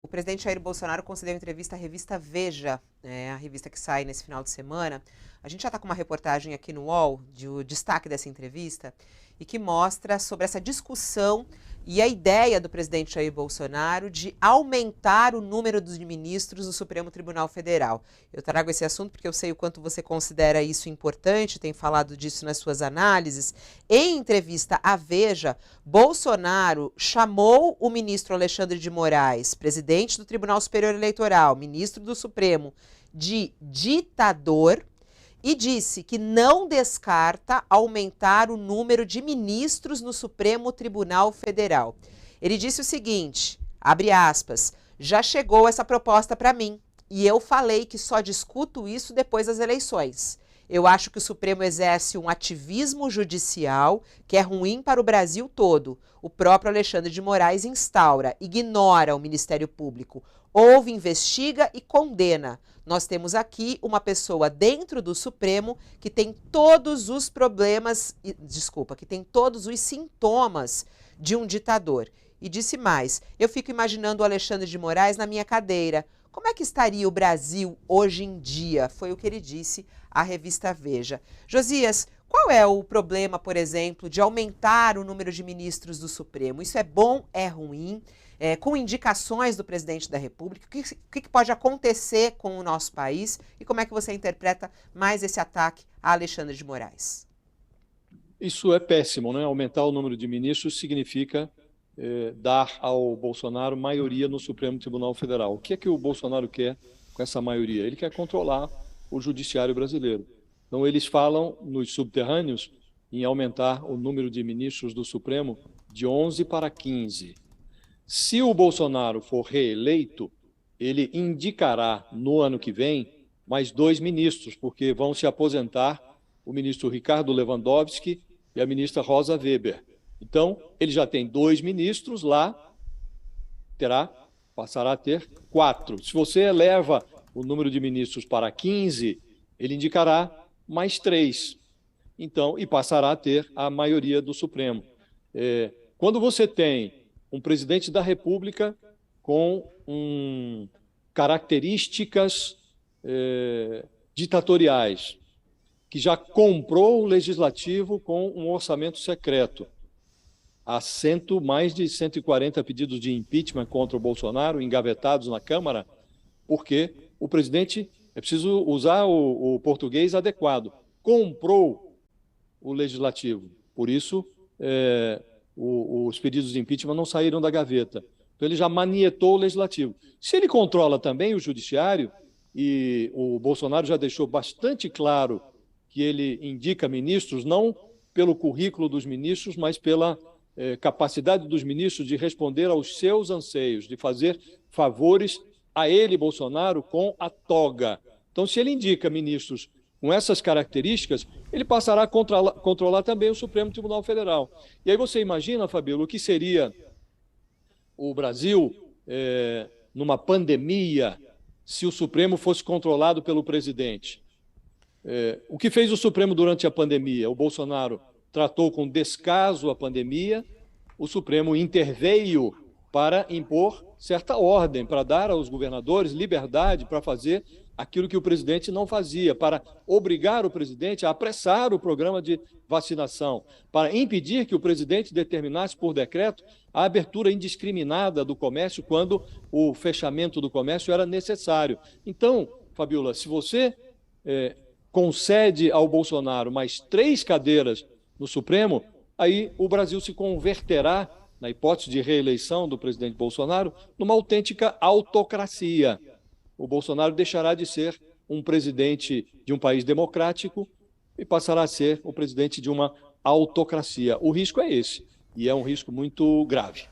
O presidente Jair Bolsonaro concedeu entrevista à revista Veja, a revista que sai nesse final de semana. A gente já está com uma reportagem aqui no UOL, o destaque dessa entrevista, e que mostra sobre essa discussão e a ideia do presidente Jair Bolsonaro de aumentar o número dos ministros do Supremo Tribunal Federal. Eu trago esse assunto porque eu sei o quanto você considera isso importante, tem falado disso nas suas análises. Em entrevista à Veja, Bolsonaro chamou o ministro Alexandre de Moraes, presidente do Tribunal Superior Eleitoral, ministro do Supremo, de ditador, e disse que não descarta aumentar o número de ministros no Supremo Tribunal Federal. Ele disse o seguinte, abre aspas, já chegou essa proposta para mim e eu falei que só discuto isso depois das eleições. Eu acho que o Supremo exerce um ativismo judicial que é ruim para o Brasil todo. O próprio Alexandre de Moraes instaura, ignora o Ministério Público, ouve, investiga e condena. Nós temos aqui uma pessoa dentro do Supremo que tem todos os problemas, que tem todos os sintomas de um ditador. E disse mais, eu fico imaginando o Alexandre de Moraes na minha cadeira. Como é que estaria o Brasil hoje em dia? Foi o que ele disse à revista Veja. Josias, qual é o problema, por exemplo, de aumentar o número de ministros do Supremo? Isso é bom, é ruim? Com indicações do presidente da República, o que pode acontecer com o nosso país e como é que você interpreta mais esse ataque a Alexandre de Moraes? Isso é péssimo, né? Aumentar o número de ministros significa dar ao Bolsonaro maioria no Supremo Tribunal Federal. O que é que o Bolsonaro quer com essa maioria? Ele quer controlar o judiciário brasileiro. Então, eles falam nos subterrâneos em aumentar o número de ministros do Supremo de 11 para 15. Se o Bolsonaro for reeleito, ele indicará no ano que vem mais 2 ministros, porque vão se aposentar o ministro Ricardo Lewandowski e a ministra Rosa Weber. Então, ele já tem 2 ministros lá, passará a ter 4. Se você eleva o número de ministros para 15, ele indicará mais 3. Então, e passará a ter a maioria do Supremo. Quando você tem um presidente da República com características ditatoriais, que já comprou o legislativo com um orçamento secreto, há mais de 140 pedidos de impeachment contra o Bolsonaro, engavetados na Câmara, porque o presidente, é preciso usar o português adequado, comprou o legislativo. Por isso, os pedidos de impeachment não saíram da gaveta. Então, ele já manietou o legislativo. Se ele controla também o judiciário, e o Bolsonaro já deixou bastante claro que ele indica ministros, não pelo currículo dos ministros, mas pela capacidade dos ministros de responder aos seus anseios, de fazer favores a ele, Bolsonaro, com a toga. Então, se ele indica ministros com essas características, ele passará a controlar também o Supremo Tribunal Federal. E aí você imagina, Fabíola, o que seria o Brasil numa pandemia se o Supremo fosse controlado pelo presidente? O que fez o Supremo durante a pandemia? O Bolsonaro tratou com descaso a pandemia, o Supremo interveio para impor certa ordem, para dar aos governadores liberdade para fazer aquilo que o presidente não fazia, para obrigar o presidente a apressar o programa de vacinação, para impedir que o presidente determinasse por decreto a abertura indiscriminada do comércio quando o fechamento do comércio era necessário. Então, Fabíola, se você concede ao Bolsonaro mais 3 cadeiras no Supremo, aí o Brasil se converterá, na hipótese de reeleição do presidente Bolsonaro, numa autêntica autocracia. O Bolsonaro deixará de ser um presidente de um país democrático e passará a ser o presidente de uma autocracia. O risco é esse, e é um risco muito grave.